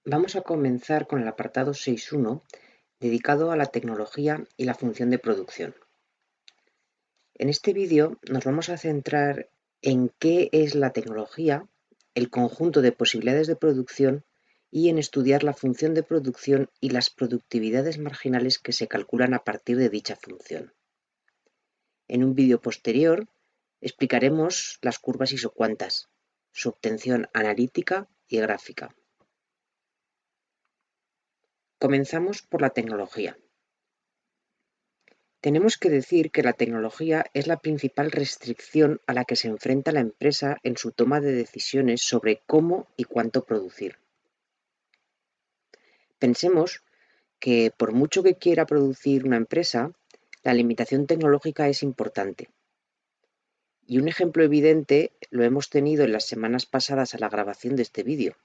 Vamos a comenzar con el apartado 6.1, dedicado a la tecnología y la función de producción. En este vídeo nos vamos a centrar en qué es la tecnología, el conjunto de posibilidades de producción y en estudiar la función de producción y las productividades marginales que se calculan a partir de dicha función. En un vídeo posterior explicaremos las curvas isocuantas, su obtención analítica y gráfica. Comenzamos por la tecnología. Tenemos que decir que la tecnología es la principal restricción a la que se enfrenta la empresa en su toma de decisiones sobre cómo y cuánto producir. Pensemos que por mucho que quiera producir una empresa, la limitación tecnológica es importante. Y un ejemplo evidente lo hemos tenido en las semanas pasadas a la grabación de este vídeo.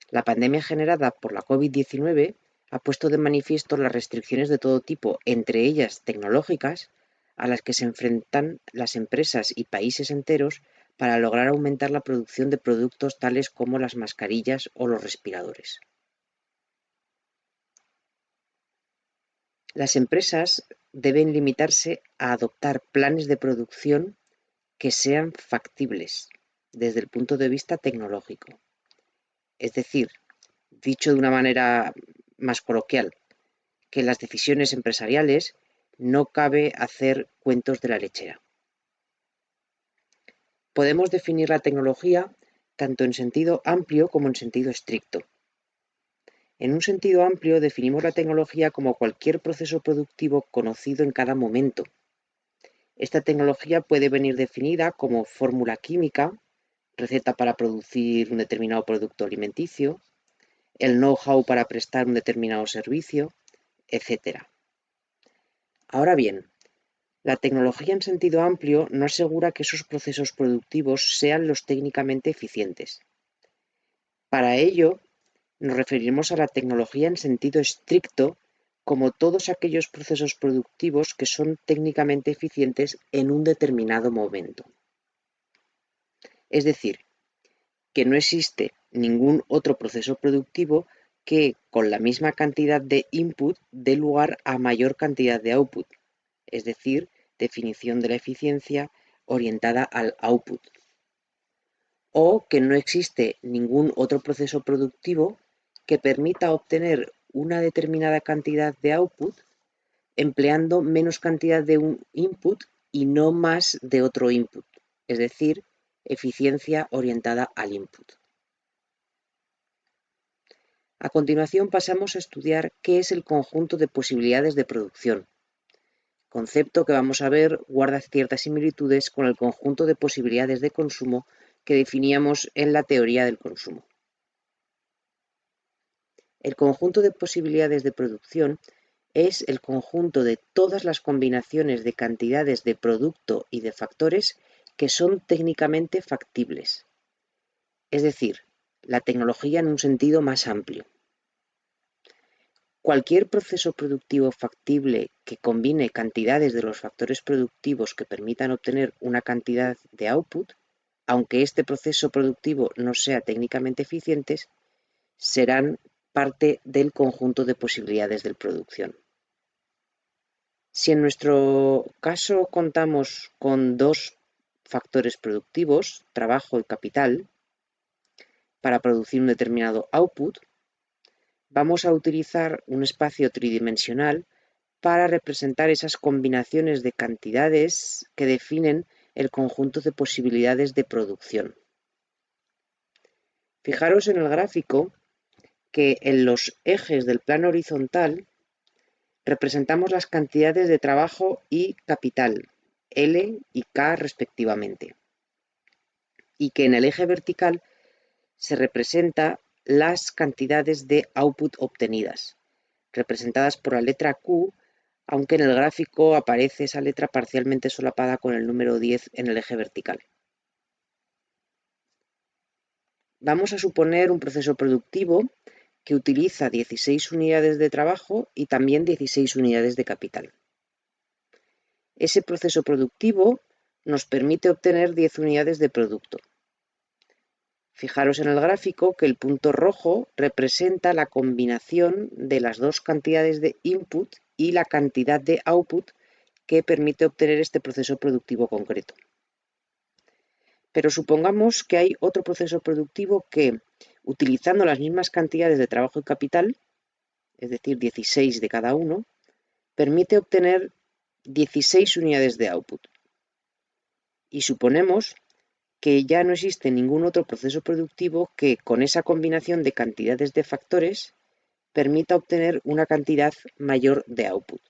La pandemia generada por la COVID-19 ha puesto de manifiesto las restricciones de todo tipo, entre ellas tecnológicas, a las que se enfrentan las empresas y países enteros para lograr aumentar la producción de productos tales como las mascarillas o los respiradores. Las empresas deben limitarse a adoptar planes de producción que sean factibles desde el punto de vista tecnológico. Es decir, dicho de una manera más coloquial, que en las decisiones empresariales no cabe hacer cuentos de la lechera. Podemos definir la tecnología tanto en sentido amplio como en sentido estricto. En un sentido amplio definimos la tecnología como cualquier proceso productivo conocido en cada momento. Esta tecnología puede venir definida como fórmula química, receta para producir un determinado producto alimenticio, el know-how para prestar un determinado servicio, etc. Ahora bien, la tecnología en sentido amplio no asegura que esos procesos productivos sean los técnicamente eficientes. Para ello, nos referiremos a la tecnología en sentido estricto como todos aquellos procesos productivos que son técnicamente eficientes en un determinado momento. Es decir, que no existe ningún otro proceso productivo que, con la misma cantidad de input, dé lugar a mayor cantidad de output, es decir, definición de la eficiencia orientada al output. O que no existe ningún otro proceso productivo que permita obtener una determinada cantidad de output empleando menos cantidad de un input y no más de otro input, es decir, eficiencia orientada al input. A continuación pasamos a estudiar qué es el conjunto de posibilidades de producción. Concepto que vamos a ver guarda ciertas similitudes con el conjunto de posibilidades de consumo que definíamos en la teoría del consumo. El conjunto de posibilidades de producción es el conjunto de todas las combinaciones de cantidades de producto y de factores que son técnicamente factibles, es decir, la tecnología en un sentido más amplio. Cualquier proceso productivo factible que combine cantidades de los factores productivos que permitan obtener una cantidad de output, aunque este proceso productivo no sea técnicamente eficiente, serán parte del conjunto de posibilidades de producción. Si en nuestro caso contamos con dos factores productivos, trabajo y capital, para producir un determinado output, vamos a utilizar un espacio tridimensional para representar esas combinaciones de cantidades que definen el conjunto de posibilidades de producción. Fijaros en el gráfico que en los ejes del plano horizontal representamos las cantidades de trabajo y capital, L y K respectivamente, y que en el eje vertical se representa las cantidades de output obtenidas, representadas por la letra Q, aunque en el gráfico aparece esa letra parcialmente solapada con el número 10 en el eje vertical. Vamos a suponer un proceso productivo que utiliza 16 unidades de trabajo y también 16 unidades de capital. Ese proceso productivo nos permite obtener 10 unidades de producto. Fijaros en el gráfico que el punto rojo representa la combinación de las dos cantidades de input y la cantidad de output que permite obtener este proceso productivo concreto. Pero supongamos que hay otro proceso productivo que, utilizando las mismas cantidades de trabajo y capital, es decir, 16 de cada uno, permite obtener 16 unidades de output. Y suponemos que ya no existe ningún otro proceso productivo que, con esa combinación de cantidades de factores, permita obtener una cantidad mayor de output.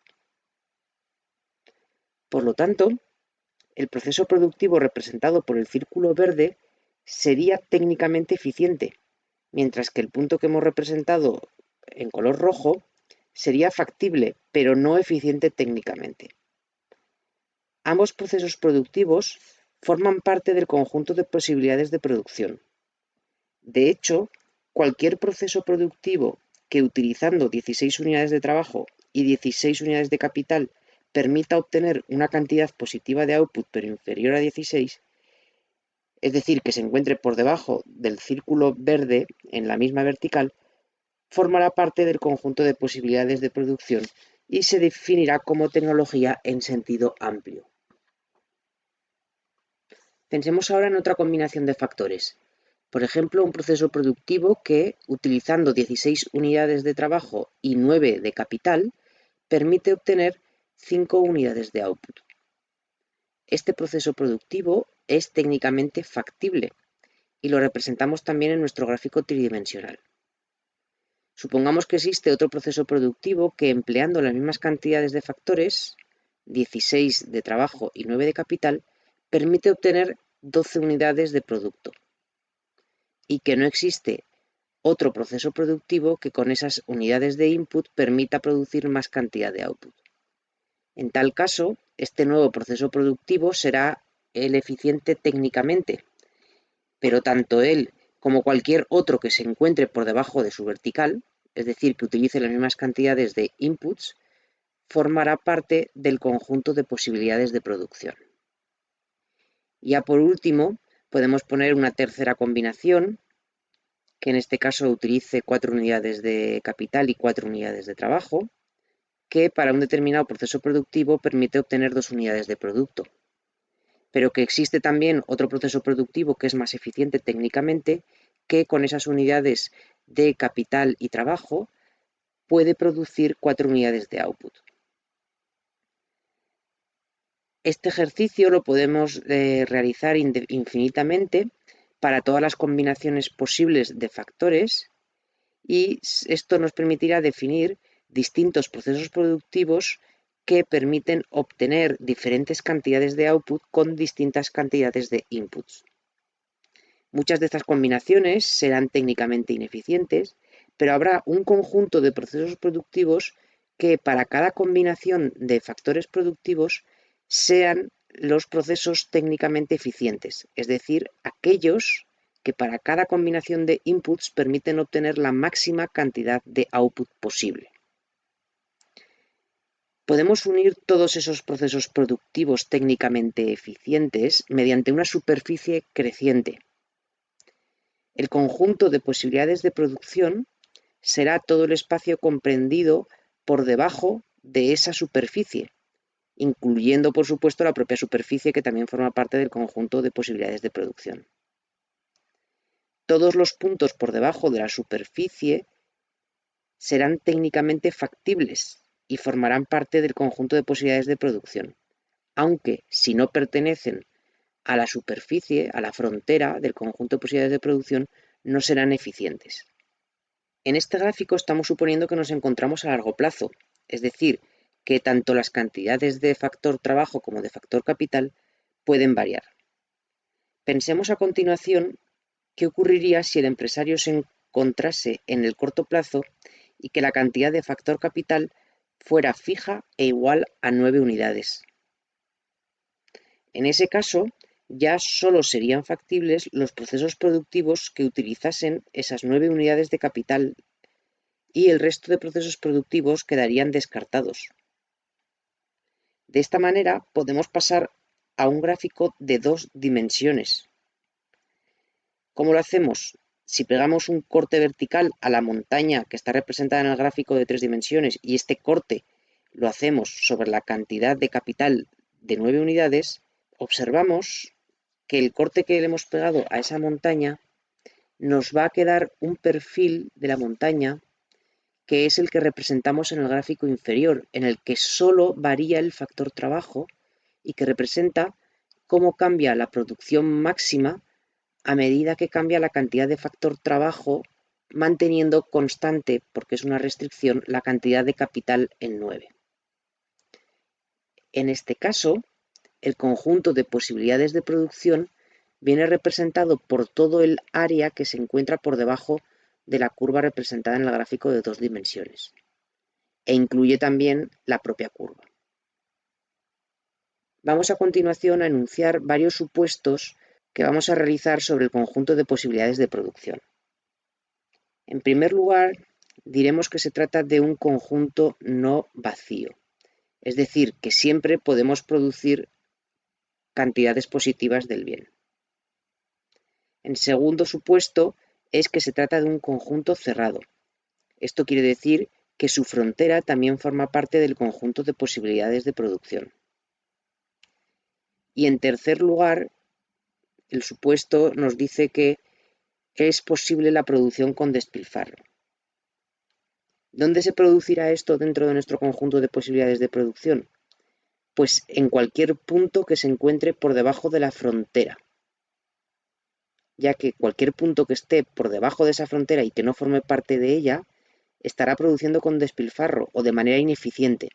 Por lo tanto, el proceso productivo representado por el círculo verde sería técnicamente eficiente, mientras que el punto que hemos representado en color rojo sería factible, pero no eficiente técnicamente. Ambos procesos productivos forman parte del conjunto de posibilidades de producción. De hecho, cualquier proceso productivo que, utilizando 16 unidades de trabajo y 16 unidades de capital, permita obtener una cantidad positiva de output pero inferior a 16, es decir, que se encuentre por debajo del círculo verde en la misma vertical, formará parte del conjunto de posibilidades de producción y se definirá como tecnología en sentido amplio. Pensemos ahora en otra combinación de factores. Por ejemplo, un proceso productivo que, utilizando 16 unidades de trabajo y 9 de capital, permite obtener 5 unidades de output. Este proceso productivo es técnicamente factible y lo representamos también en nuestro gráfico tridimensional. Supongamos que existe otro proceso productivo que, empleando las mismas cantidades de factores, 16 de trabajo y 9 de capital, permite obtener 12 unidades de producto, y que no existe otro proceso productivo que con esas unidades de input permita producir más cantidad de output. En tal caso, este nuevo proceso productivo será el eficiente técnicamente, pero tanto él como cualquier otro que se encuentre por debajo de su vertical, es decir, que utilice las mismas cantidades de inputs, formará parte del conjunto de posibilidades de producción. Ya por último, podemos poner una tercera combinación, que en este caso utilice 4 unidades de capital y 4 unidades de trabajo, que para un determinado proceso productivo permite obtener 2 unidades de producto, pero que existe también otro proceso productivo que es más eficiente técnicamente, que con esas unidades de capital y trabajo puede producir 4 unidades de output. Este ejercicio lo podemos realizar infinitamente para todas las combinaciones posibles de factores, y esto nos permitirá definir distintos procesos productivos que permiten obtener diferentes cantidades de output con distintas cantidades de inputs. Muchas de estas combinaciones serán técnicamente ineficientes, pero habrá un conjunto de procesos productivos que, para cada combinación de factores productivos, sean los procesos técnicamente eficientes, es decir, aquellos que para cada combinación de inputs permiten obtener la máxima cantidad de output posible. Podemos unir todos esos procesos productivos técnicamente eficientes mediante una superficie creciente. El conjunto de posibilidades de producción será todo el espacio comprendido por debajo de esa superficie, incluyendo, por supuesto, la propia superficie, que también forma parte del conjunto de posibilidades de producción. Todos los puntos por debajo de la superficie serán técnicamente factibles y formarán parte del conjunto de posibilidades de producción, aunque si no pertenecen a la superficie, a la frontera del conjunto de posibilidades de producción, no serán eficientes. En este gráfico estamos suponiendo que nos encontramos a largo plazo, es decir, que tanto las cantidades de factor trabajo como de factor capital pueden variar. Pensemos a continuación qué ocurriría si el empresario se encontrase en el corto plazo y que la cantidad de factor capital fuera fija e igual a 9 unidades. En ese caso, ya solo serían factibles los procesos productivos que utilizasen esas 9 unidades de capital, y el resto de procesos productivos quedarían descartados. De esta manera podemos pasar a un gráfico de 2 dimensiones. ¿Cómo lo hacemos? Si pegamos un corte vertical a la montaña que está representada en el gráfico de 3 dimensiones y este corte lo hacemos sobre la cantidad de capital de 9 unidades, observamos que el corte que le hemos pegado a esa montaña nos va a quedar un perfil de la montaña que es el que representamos en el gráfico inferior, en el que solo varía el factor trabajo y que representa cómo cambia la producción máxima a medida que cambia la cantidad de factor trabajo, manteniendo constante, porque es una restricción, la cantidad de capital en 9. En este caso, el conjunto de posibilidades de producción viene representado por todo el área que se encuentra por debajo de la curva representada en el gráfico de 2 dimensiones, e incluye también la propia curva. Vamos a continuación a enunciar varios supuestos que vamos a realizar sobre el conjunto de posibilidades de producción. En primer lugar, diremos que se trata de un conjunto no vacío, es decir, que siempre podemos producir cantidades positivas del bien. En segundo supuesto, es que se trata de un conjunto cerrado. Esto quiere decir que su frontera también forma parte del conjunto de posibilidades de producción. Y en tercer lugar, el supuesto nos dice que es posible la producción con despilfarro. ¿Dónde se producirá esto dentro de nuestro conjunto de posibilidades de producción? Pues en cualquier punto que se encuentre por debajo de la frontera, ya que cualquier punto que esté por debajo de esa frontera y que no forme parte de ella, estará produciendo con despilfarro o de manera ineficiente,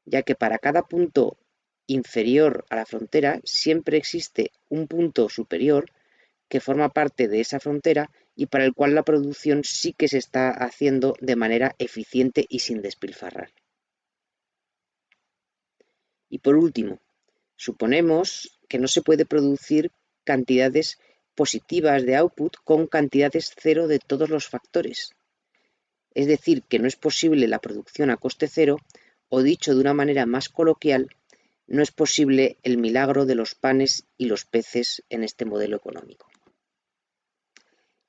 ya que para cada punto inferior a la frontera siempre existe un punto superior que forma parte de esa frontera y para el cual la producción sí que se está haciendo de manera eficiente y sin despilfarrar. Y por último, suponemos que no se puede producir cantidades positivas de output con cantidades cero de todos los factores. Es decir, que no es posible la producción a coste cero, o dicho de una manera más coloquial, no es posible el milagro de los panes y los peces en este modelo económico.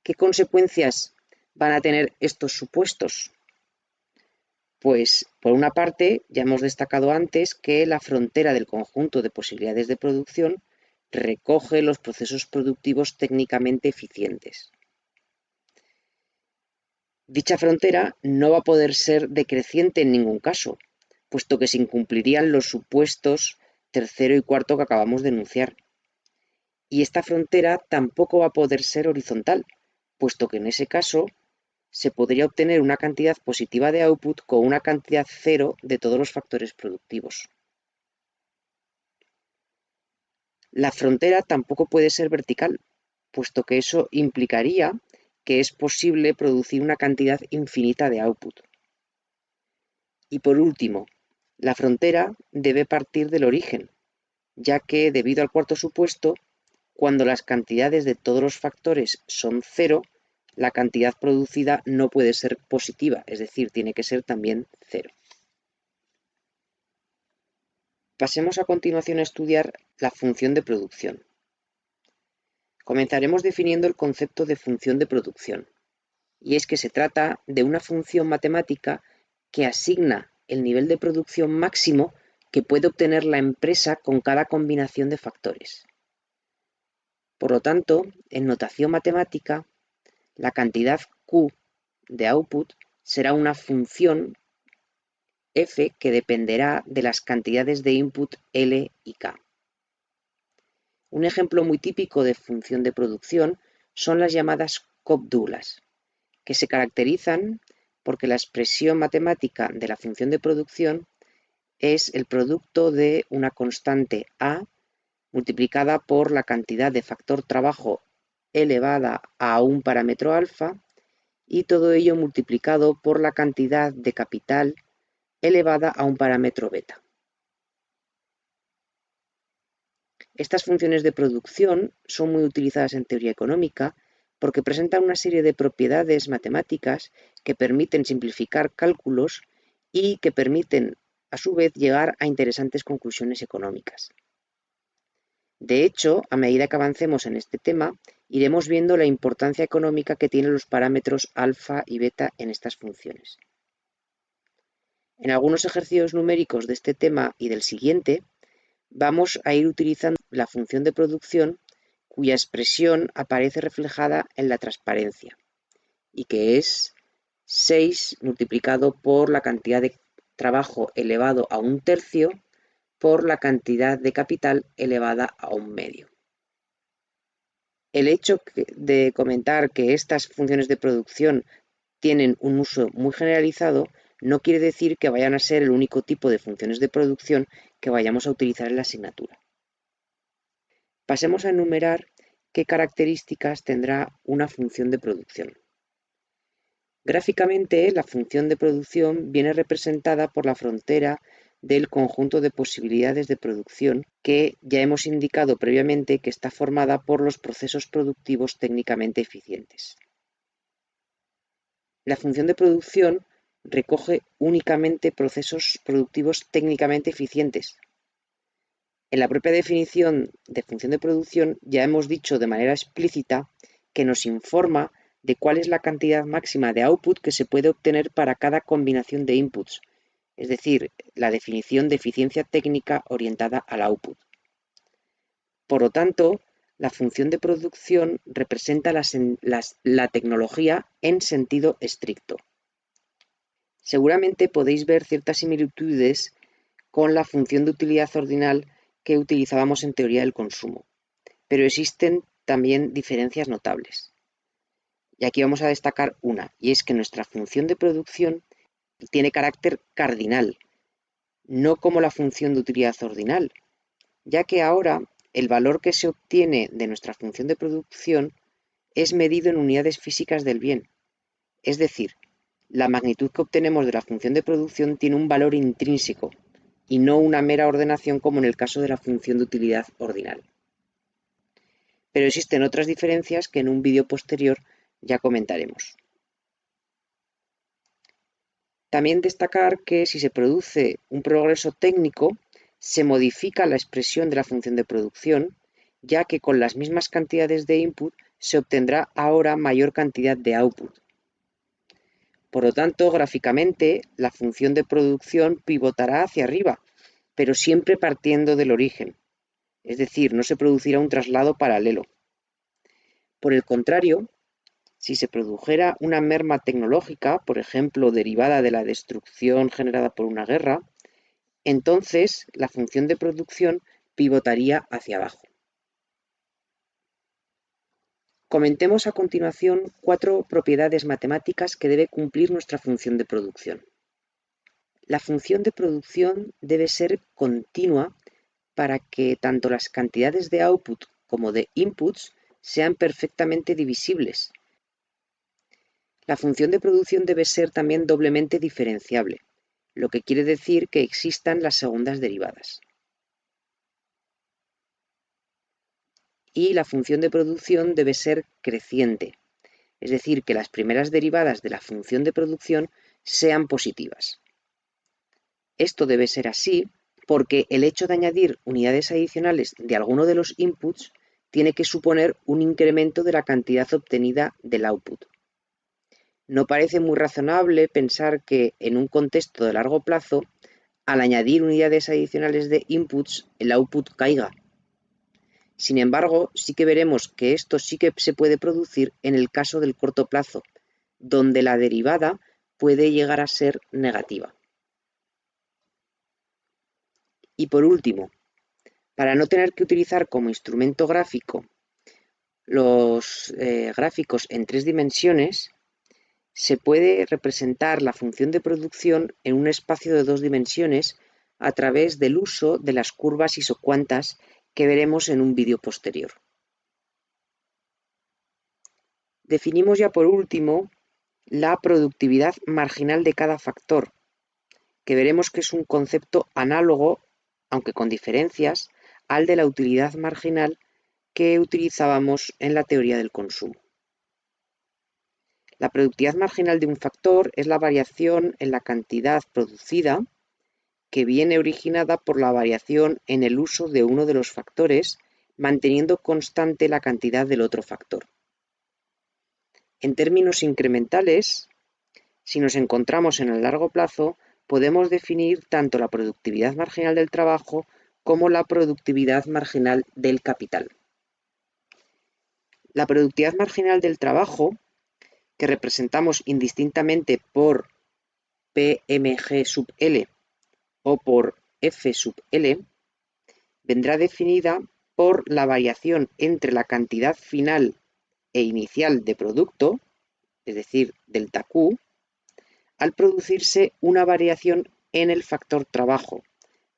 ¿Qué consecuencias van a tener estos supuestos? Pues, por una parte, ya hemos destacado antes que la frontera del conjunto de posibilidades de producción recoge los procesos productivos técnicamente eficientes. Dicha frontera no va a poder ser decreciente en ningún caso, puesto que se incumplirían los supuestos tercero y cuarto que acabamos de enunciar. Y esta frontera tampoco va a poder ser horizontal, puesto que en ese caso se podría obtener una cantidad positiva de output con una cantidad cero de todos los factores productivos. La frontera tampoco puede ser vertical, puesto que eso implicaría que es posible producir una cantidad infinita de output. Y por último, la frontera debe partir del origen, ya que, debido al cuarto supuesto, cuando las cantidades de todos los factores son cero, la cantidad producida no puede ser positiva, es decir, tiene que ser también cero. Pasemos a continuación a estudiar la función de producción. Comenzaremos definiendo el concepto de función de producción, y es que se trata de una función matemática que asigna el nivel de producción máximo que puede obtener la empresa con cada combinación de factores. Por lo tanto, en notación matemática, la cantidad Q de output será una función f que dependerá de las cantidades de input L y K. Un ejemplo muy típico de función de producción son las llamadas Cobb-Douglas, que se caracterizan porque la expresión matemática de la función de producción es el producto de una constante A multiplicada por la cantidad de factor trabajo elevada a un parámetro alfa y todo ello multiplicado por la cantidad de capital elevada a un parámetro beta. Estas funciones de producción son muy utilizadas en teoría económica porque presentan una serie de propiedades matemáticas que permiten simplificar cálculos y que permiten, a su vez, llegar a interesantes conclusiones económicas. De hecho, a medida que avancemos en este tema, iremos viendo la importancia económica que tienen los parámetros alfa y beta en estas funciones. En algunos ejercicios numéricos de este tema y del siguiente, vamos a ir utilizando la función de producción cuya expresión aparece reflejada en la transparencia y que es 6 multiplicado por la cantidad de trabajo elevado a 1/3 por la cantidad de capital elevada a 1/2. El hecho de comentar que estas funciones de producción tienen un uso muy generalizado no quiere decir que vayan a ser el único tipo de funciones de producción que vayamos a utilizar en la asignatura. Pasemos a enumerar qué características tendrá una función de producción. Gráficamente, la función de producción viene representada por la frontera del conjunto de posibilidades de producción que ya hemos indicado previamente que está formada por los procesos productivos técnicamente eficientes. La función de producción recoge únicamente procesos productivos técnicamente eficientes. En la propia definición de función de producción ya hemos dicho de manera explícita que nos informa de cuál es la cantidad máxima de output que se puede obtener para cada combinación de inputs, es decir, la definición de eficiencia técnica orientada al output. Por lo tanto, la función de producción representa la tecnología en sentido estricto. Seguramente podéis ver ciertas similitudes con la función de utilidad ordinal que utilizábamos en teoría del consumo, pero existen también diferencias notables. Y aquí vamos a destacar una, y es que nuestra función de producción tiene carácter cardinal, no como la función de utilidad ordinal, ya que ahora el valor que se obtiene de nuestra función de producción es medido en unidades físicas del bien, es decir, la magnitud que obtenemos de la función de producción tiene un valor intrínseco y no una mera ordenación como en el caso de la función de utilidad ordinal. Pero existen otras diferencias que en un vídeo posterior ya comentaremos. También destacar que si se produce un progreso técnico, se modifica la expresión de la función de producción, ya que con las mismas cantidades de input se obtendrá ahora mayor cantidad de output. Por lo tanto, gráficamente, la función de producción pivotará hacia arriba, pero siempre partiendo del origen, es decir, no se producirá un traslado paralelo. Por el contrario, si se produjera una merma tecnológica, por ejemplo, derivada de la destrucción generada por una guerra, entonces la función de producción pivotaría hacia abajo. Comentemos a continuación 4 propiedades matemáticas que debe cumplir nuestra función de producción. La función de producción debe ser continua para que tanto las cantidades de output como de inputs sean perfectamente divisibles. La función de producción debe ser también doblemente diferenciable, lo que quiere decir que existan las segundas derivadas. Y la función de producción debe ser creciente, es decir, que las primeras derivadas de la función de producción sean positivas. Esto debe ser así porque el hecho de añadir unidades adicionales de alguno de los inputs tiene que suponer un incremento de la cantidad obtenida del output. No parece muy razonable pensar que en un contexto de largo plazo, al añadir unidades adicionales de inputs, el output caiga. Sin embargo, sí que veremos que esto sí que se puede producir en el caso del corto plazo, donde la derivada puede llegar a ser negativa. Y por último, para no tener que utilizar como instrumento gráfico los gráficos en 3 dimensiones, se puede representar la función de producción en un espacio de 2 dimensiones a través del uso de las curvas isocuantas que veremos en un vídeo posterior. Definimos ya por último la productividad marginal de cada factor, que veremos que es un concepto análogo, aunque con diferencias, al de la utilidad marginal que utilizábamos en la teoría del consumo. La productividad marginal de un factor es la variación en la cantidad producida que viene originada por la variación en el uso de uno de los factores manteniendo constante la cantidad del otro factor. En términos incrementales, si nos encontramos en el largo plazo, podemos definir tanto la productividad marginal del trabajo como la productividad marginal del capital. La productividad marginal del trabajo, que representamos indistintamente por PMG sub L o por F sub L, vendrá definida por la variación entre la cantidad final e inicial de producto, es decir, delta Q, al producirse una variación en el factor trabajo,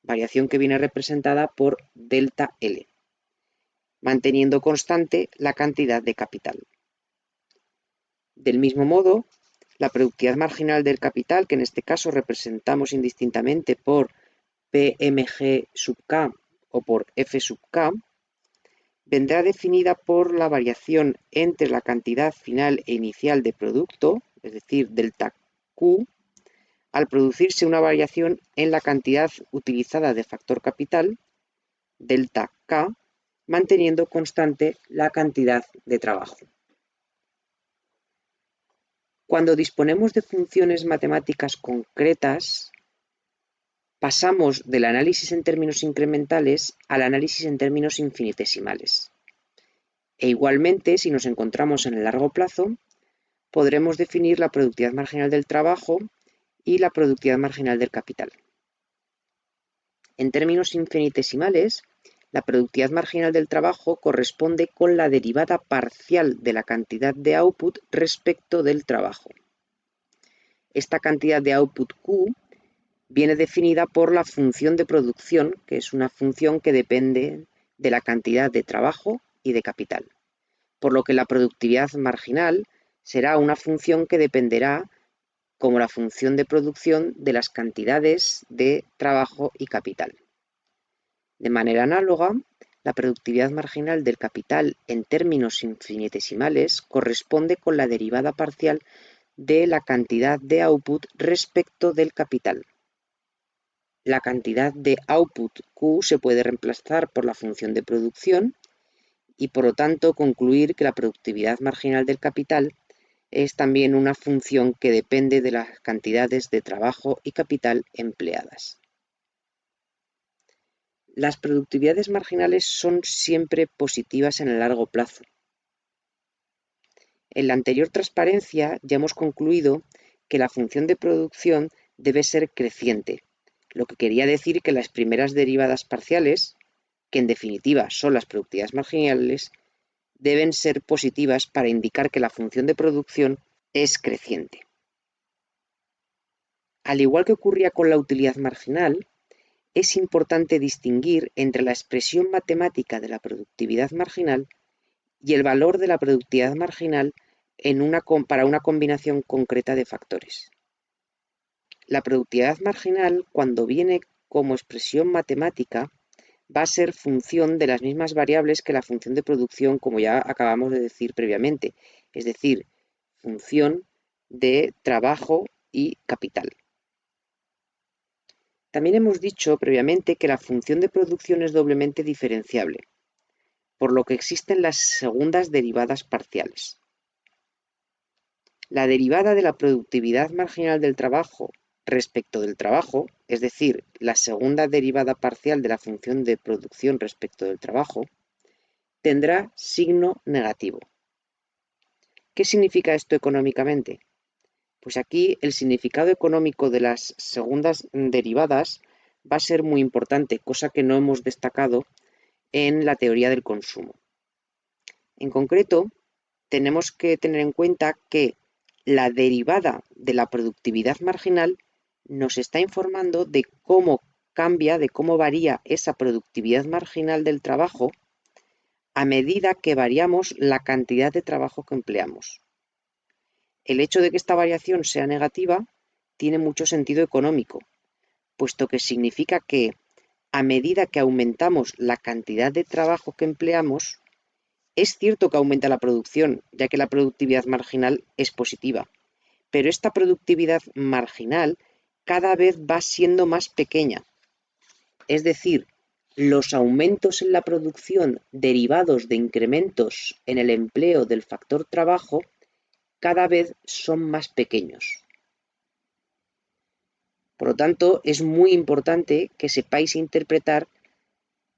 variación que viene representada por delta L, manteniendo constante la cantidad de capital. Del mismo modo, la productividad marginal del capital, que en este caso representamos indistintamente por PMG sub K o por F sub K, vendrá definida por la variación entre la cantidad final e inicial de producto, es decir, delta Q, al producirse una variación en la cantidad utilizada de factor capital, delta K, manteniendo constante la cantidad de trabajo. Cuando disponemos de funciones matemáticas concretas, pasamos del análisis en términos incrementales al análisis en términos infinitesimales. E igualmente, si nos encontramos en el largo plazo, podremos definir la productividad marginal del trabajo y la productividad marginal del capital. En términos infinitesimales, la productividad marginal del trabajo corresponde con la derivada parcial de la cantidad de output respecto del trabajo. Esta cantidad de output Q viene definida por la función de producción, que es una función que depende de la cantidad de trabajo y de capital, por lo que la productividad marginal será una función que dependerá como la función de producción de las cantidades de trabajo y capital. De manera análoga, la productividad marginal del capital en términos infinitesimales corresponde con la derivada parcial de la cantidad de output respecto del capital. La cantidad de output Q se puede reemplazar por la función de producción y por lo tanto concluir que la productividad marginal del capital es también una función que depende de las cantidades de trabajo y capital empleadas. Las productividades marginales son siempre positivas en el largo plazo. En la anterior transparencia ya hemos concluido que la función de producción debe ser creciente, lo que quería decir que las primeras derivadas parciales, que en definitiva son las productividades marginales, deben ser positivas para indicar que la función de producción es creciente. Al igual que ocurría con la utilidad marginal, es importante distinguir entre la expresión matemática de la productividad marginal y el valor de la productividad marginal para una combinación concreta de factores. La productividad marginal, cuando viene como expresión matemática, va a ser función de las mismas variables que la función de producción, como ya acabamos de decir previamente, es decir, función de trabajo y capital. También hemos dicho previamente que la función de producción es doblemente diferenciable, por lo que existen las segundas derivadas parciales. La derivada de la productividad marginal del trabajo respecto del trabajo, es decir, la segunda derivada parcial de la función de producción respecto del trabajo, tendrá signo negativo. ¿Qué significa esto económicamente? Pues aquí el significado económico de las segundas derivadas va a ser muy importante, cosa que no hemos destacado en la teoría del consumo. En concreto, tenemos que tener en cuenta que la derivada de la productividad marginal nos está informando de cómo cambia, de cómo varía esa productividad marginal del trabajo a medida que variamos la cantidad de trabajo que empleamos. El hecho de que esta variación sea negativa tiene mucho sentido económico, puesto que significa que a medida que aumentamos la cantidad de trabajo que empleamos, es cierto que aumenta la producción, ya que la productividad marginal es positiva, pero esta productividad marginal cada vez va siendo más pequeña. Es decir, los aumentos en la producción derivados de incrementos en el empleo del factor trabajo cada vez son más pequeños. Por lo tanto, es muy importante que sepáis interpretar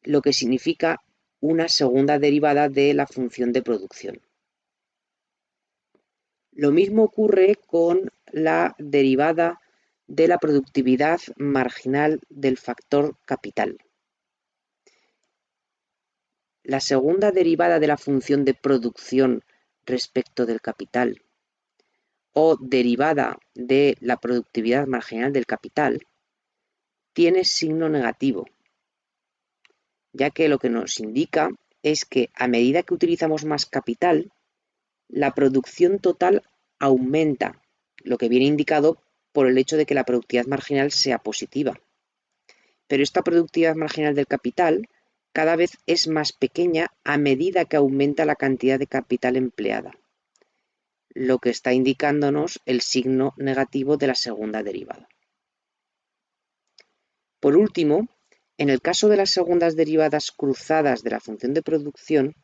lo que significa una segunda derivada de la función de producción. Lo mismo ocurre con la derivada de la productividad marginal del factor capital. La segunda derivada de la función de producción respecto del capital o derivada de la productividad marginal del capital tiene signo negativo, ya que lo que nos indica es que a medida que utilizamos más capital, la producción total aumenta, lo que viene indicado por el hecho de que la productividad marginal sea positiva. Pero esta productividad marginal del capital cada vez es más pequeña a medida que aumenta la cantidad de capital empleada, lo que está indicándonos el signo negativo de la segunda derivada. Por último, en el caso de las segundas derivadas cruzadas de la función de producción,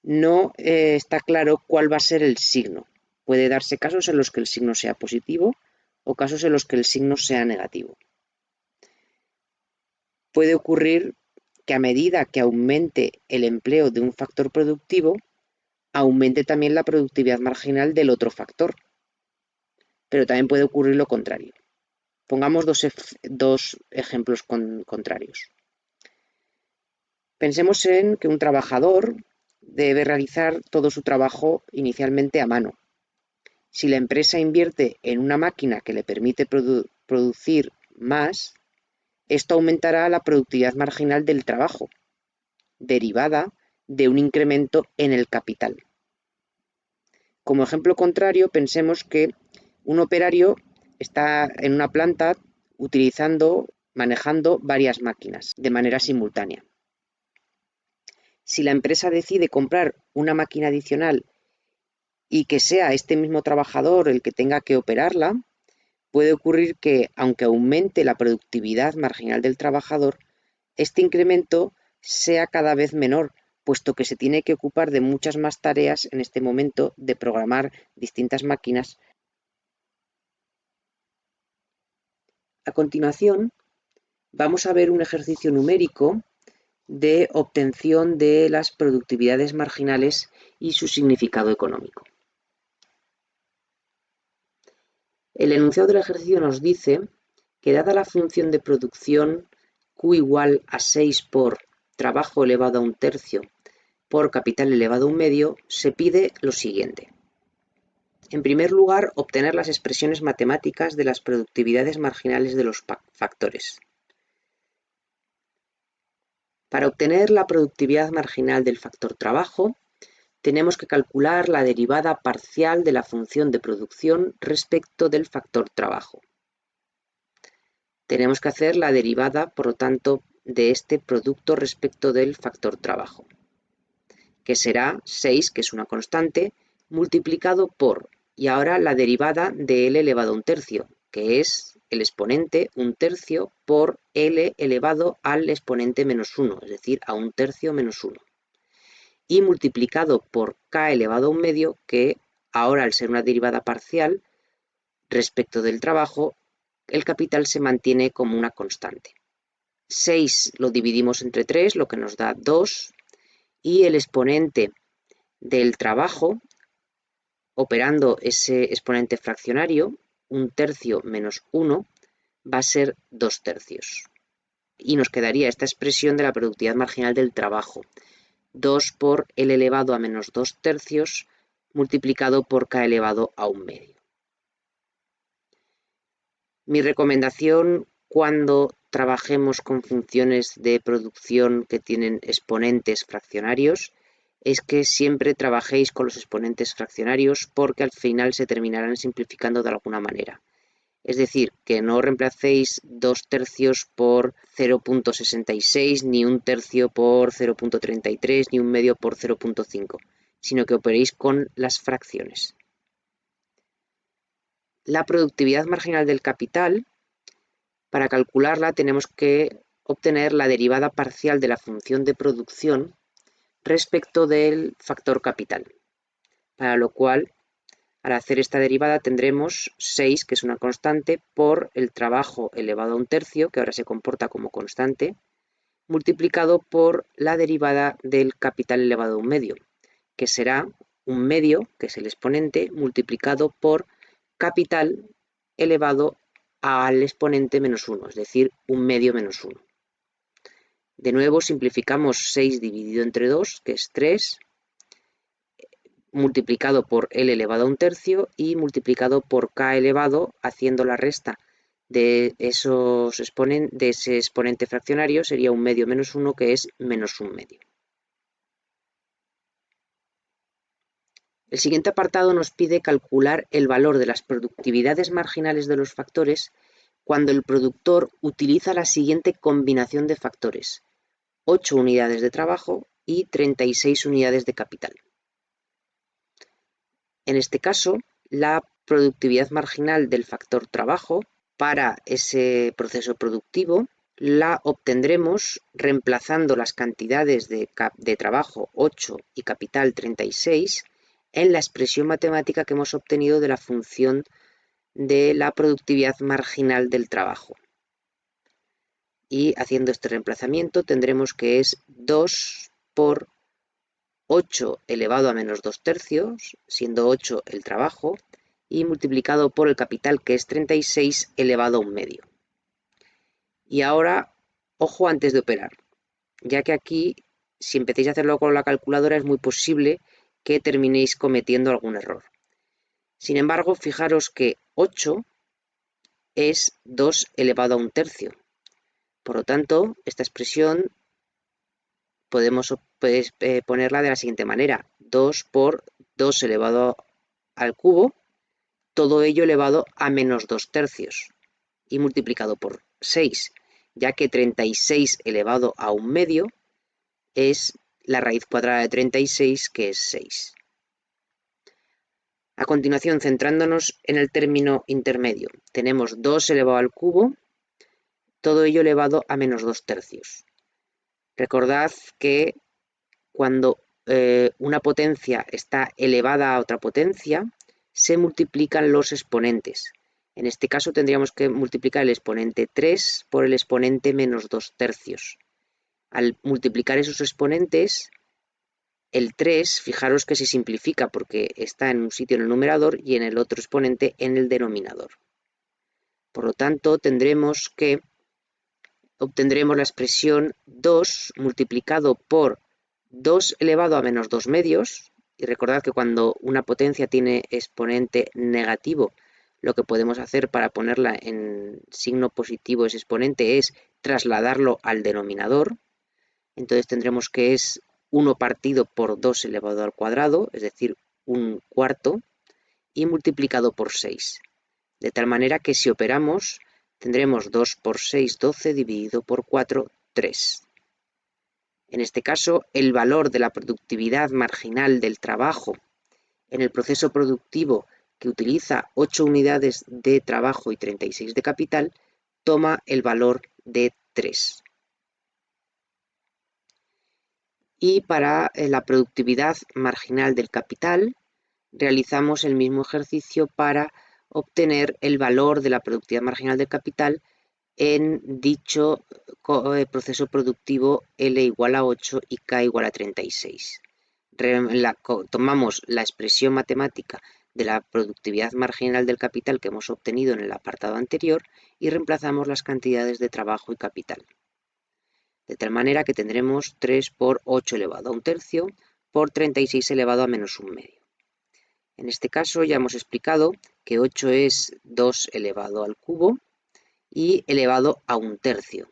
no está claro cuál va a ser el signo. Puede darse casos en los que el signo sea positivo o casos en los que el signo sea negativo. Puede ocurrir que a medida que aumente el empleo de un factor productivo, aumente también la productividad marginal del otro factor. Pero también puede ocurrir lo contrario. Pongamos dos ejemplos contrarios. Pensemos en que un trabajador debe realizar todo su trabajo inicialmente a mano. Si la empresa invierte en una máquina que le permite producir más, esto aumentará la productividad marginal del trabajo, derivada de un incremento en el capital. Como ejemplo contrario, pensemos que un operario está en una planta manejando varias máquinas de manera simultánea. Si la empresa decide comprar una máquina adicional y que sea este mismo trabajador el que tenga que operarla, puede ocurrir que, aunque aumente la productividad marginal del trabajador, este incremento sea cada vez menor, puesto que se tiene que ocupar de muchas más tareas en este momento de programar distintas máquinas. A continuación, vamos a ver un ejercicio numérico de obtención de las productividades marginales y su significado económico. El enunciado del ejercicio nos dice que dada la función de producción Q igual a 6 por trabajo elevado a 1/3 por capital elevado a 1/2, se pide lo siguiente. En primer lugar, obtener las expresiones matemáticas de las productividades marginales de los factores. Para obtener la productividad marginal del factor trabajo, tenemos que calcular la derivada parcial de la función de producción respecto del factor trabajo. Tenemos que hacer la derivada, por lo tanto, de este producto respecto del factor trabajo, que será 6, que es una constante, multiplicado por, y ahora la derivada de L elevado a 1/3, que es el exponente 1/3 por L elevado al exponente menos 1, es decir, a 1/3 menos 1. Y multiplicado por K elevado a 1/2, que ahora al ser una derivada parcial respecto del trabajo, el capital se mantiene como una constante. 6 lo dividimos entre 3, lo que nos da 2, y el exponente del trabajo, operando ese exponente fraccionario, 1/3 menos 1, va a ser 2/3. Y nos quedaría esta expresión de la productividad marginal del trabajo, 2 por L elevado a menos 2/3 multiplicado por K elevado a 1/2. Mi recomendación cuando trabajemos con funciones de producción que tienen exponentes fraccionarios es que siempre trabajéis con los exponentes fraccionarios porque al final se terminarán simplificando de alguna manera. Es decir, que no reemplacéis 2/3 por 0.66, ni 1/3 por 0.33, ni 1/2 por 0.5, sino que operéis con las fracciones. La productividad marginal del capital, para calcularla tenemos que obtener la derivada parcial de la función de producción respecto del factor capital, para lo cual, al hacer esta derivada, tendremos 6, que es una constante, por el trabajo elevado a un tercio, que ahora se comporta como constante, multiplicado por la derivada del capital elevado a un medio, que será un medio, que es el exponente, multiplicado por capital elevado al exponente menos 1, es decir, un medio menos 1. De nuevo simplificamos 6 dividido entre 2, que es 3, multiplicado por L elevado a un tercio y multiplicado por K elevado, haciendo la resta de ese exponente fraccionario, sería un medio menos 1, que es menos un medio. El siguiente apartado nos pide calcular el valor de las productividades marginales de los factores cuando el productor utiliza la siguiente combinación de factores: 8 unidades de trabajo y 36 unidades de capital. En este caso, la productividad marginal del factor trabajo para ese proceso productivo la obtendremos reemplazando las cantidades de trabajo 8 y capital 36 en la expresión matemática que hemos obtenido de la función de la productividad marginal del trabajo. Y haciendo este reemplazamiento tendremos que es 2 por 8 elevado a menos 2 tercios, siendo 8 el trabajo, y multiplicado por el capital, que es 36 elevado a un medio. Y ahora, ojo antes de operar, ya que aquí, si empecéis a hacerlo con la calculadora, es muy posible que terminéis cometiendo algún error. Sin embargo, fijaros que 8 es 2 elevado a un tercio. Por lo tanto, esta expresión podemos ponerla de la siguiente manera: 2 por 2 elevado al cubo, todo ello elevado a menos 2 tercios, y multiplicado por 6, ya que 36 elevado a un medio es la raíz cuadrada de 36, que es 6. A continuación, centrándonos en el término intermedio, tenemos 2 elevado al cubo, todo ello elevado a menos 2 tercios. Recordad que cuando una potencia está elevada a otra potencia, se multiplican los exponentes. En este caso tendríamos que multiplicar el exponente 3 por el exponente menos 2 tercios. Al multiplicar esos exponentes, el 3, fijaros que se simplifica porque está en un sitio en el numerador y en el otro exponente en el denominador. Por lo tanto, obtendremos la expresión 2 multiplicado por 2 elevado a menos 2 medios, y recordad que cuando una potencia tiene exponente negativo, lo que podemos hacer para ponerla en signo positivo ese exponente es trasladarlo al denominador. Entonces tendremos que es 1 partido por 2 elevado al cuadrado, es decir, un cuarto, y multiplicado por 6. De tal manera que si operamos, tendremos 2 por 6, 12, dividido por 4, 3. En este caso, el valor de la productividad marginal del trabajo en el proceso productivo que utiliza 8 unidades de trabajo y 36 de capital, toma el valor de 3. Y para la productividad marginal del capital, realizamos el mismo ejercicio para obtener el valor de la productividad marginal del capital en dicho proceso productivo L igual a 8 y K igual a 36. Tomamos la expresión matemática de la productividad marginal del capital que hemos obtenido en el apartado anterior y reemplazamos las cantidades de trabajo y capital. De tal manera que tendremos 3 por 8 elevado a un tercio por 36 elevado a menos un medio. En este caso ya hemos explicado que 8 es 2 elevado al cubo y elevado a un tercio.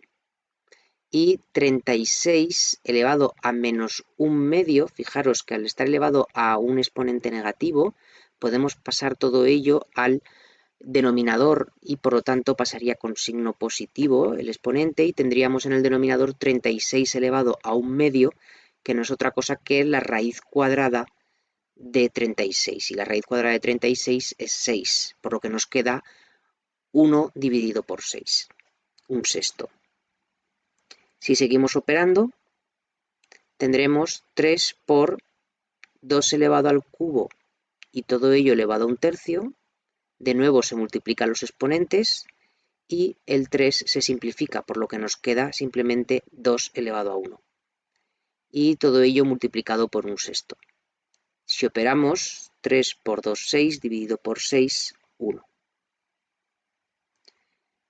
Y 36 elevado a menos un medio, fijaros que al estar elevado a un exponente negativo, podemos pasar todo ello al denominador y por lo tanto pasaría con signo positivo el exponente y tendríamos en el denominador 36 elevado a un medio, que no es otra cosa que la raíz cuadrada de 36. Y la raíz cuadrada de 36 es 6, por lo que nos queda 1 dividido por 6, un sexto. Si seguimos operando, tendremos 3 por 2 elevado al cubo y todo ello elevado a un tercio. De nuevo se multiplican los exponentes y el 3 se simplifica, por lo que nos queda simplemente 2 elevado a 1. Y todo ello multiplicado por un sexto. Si operamos, 3 por 2, 6, dividido por 6, 1.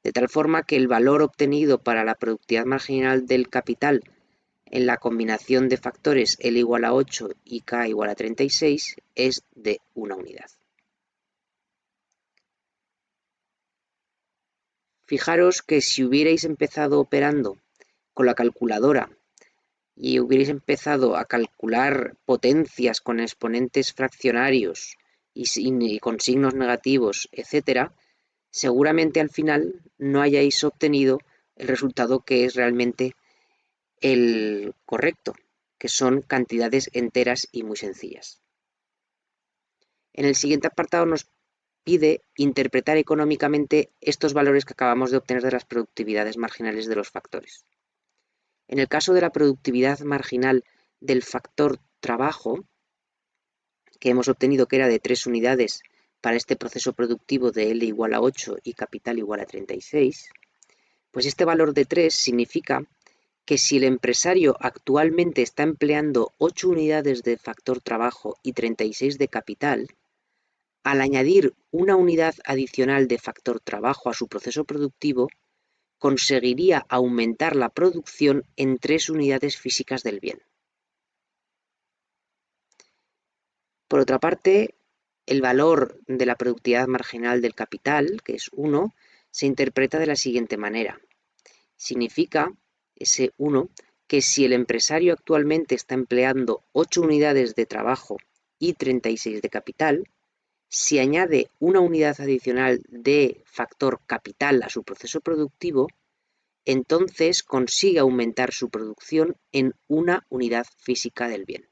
De tal forma que el valor obtenido para la productividad marginal del capital en la combinación de factores L igual a 8 y K igual a 36 es de 1 unidad. Fijaros que si hubierais empezado operando con la calculadora y hubierais empezado a calcular potencias con exponentes fraccionarios y con signos negativos, etc., seguramente al final no hayáis obtenido el resultado que es realmente el correcto, que son cantidades enteras y muy sencillas. En el siguiente apartado nos pide interpretar económicamente estos valores que acabamos de obtener de las productividades marginales de los factores. En el caso de la productividad marginal del factor trabajo, que hemos obtenido que era de 3 unidades para este proceso productivo de L igual a 8 y capital igual a 36, pues este valor de 3 significa que si el empresario actualmente está empleando 8 unidades de factor trabajo y 36 de capital, al añadir una unidad adicional de factor trabajo a su proceso productivo, conseguiría aumentar la producción en 3 unidades físicas del bien. Por otra parte, el valor de la productividad marginal del capital, que es 1, se interpreta de la siguiente manera. Significa, ese 1, que si el empresario actualmente está empleando 8 unidades de trabajo y 36 de capital, si añade una unidad adicional de factor capital a su proceso productivo, entonces consigue aumentar su producción en una unidad física del bien.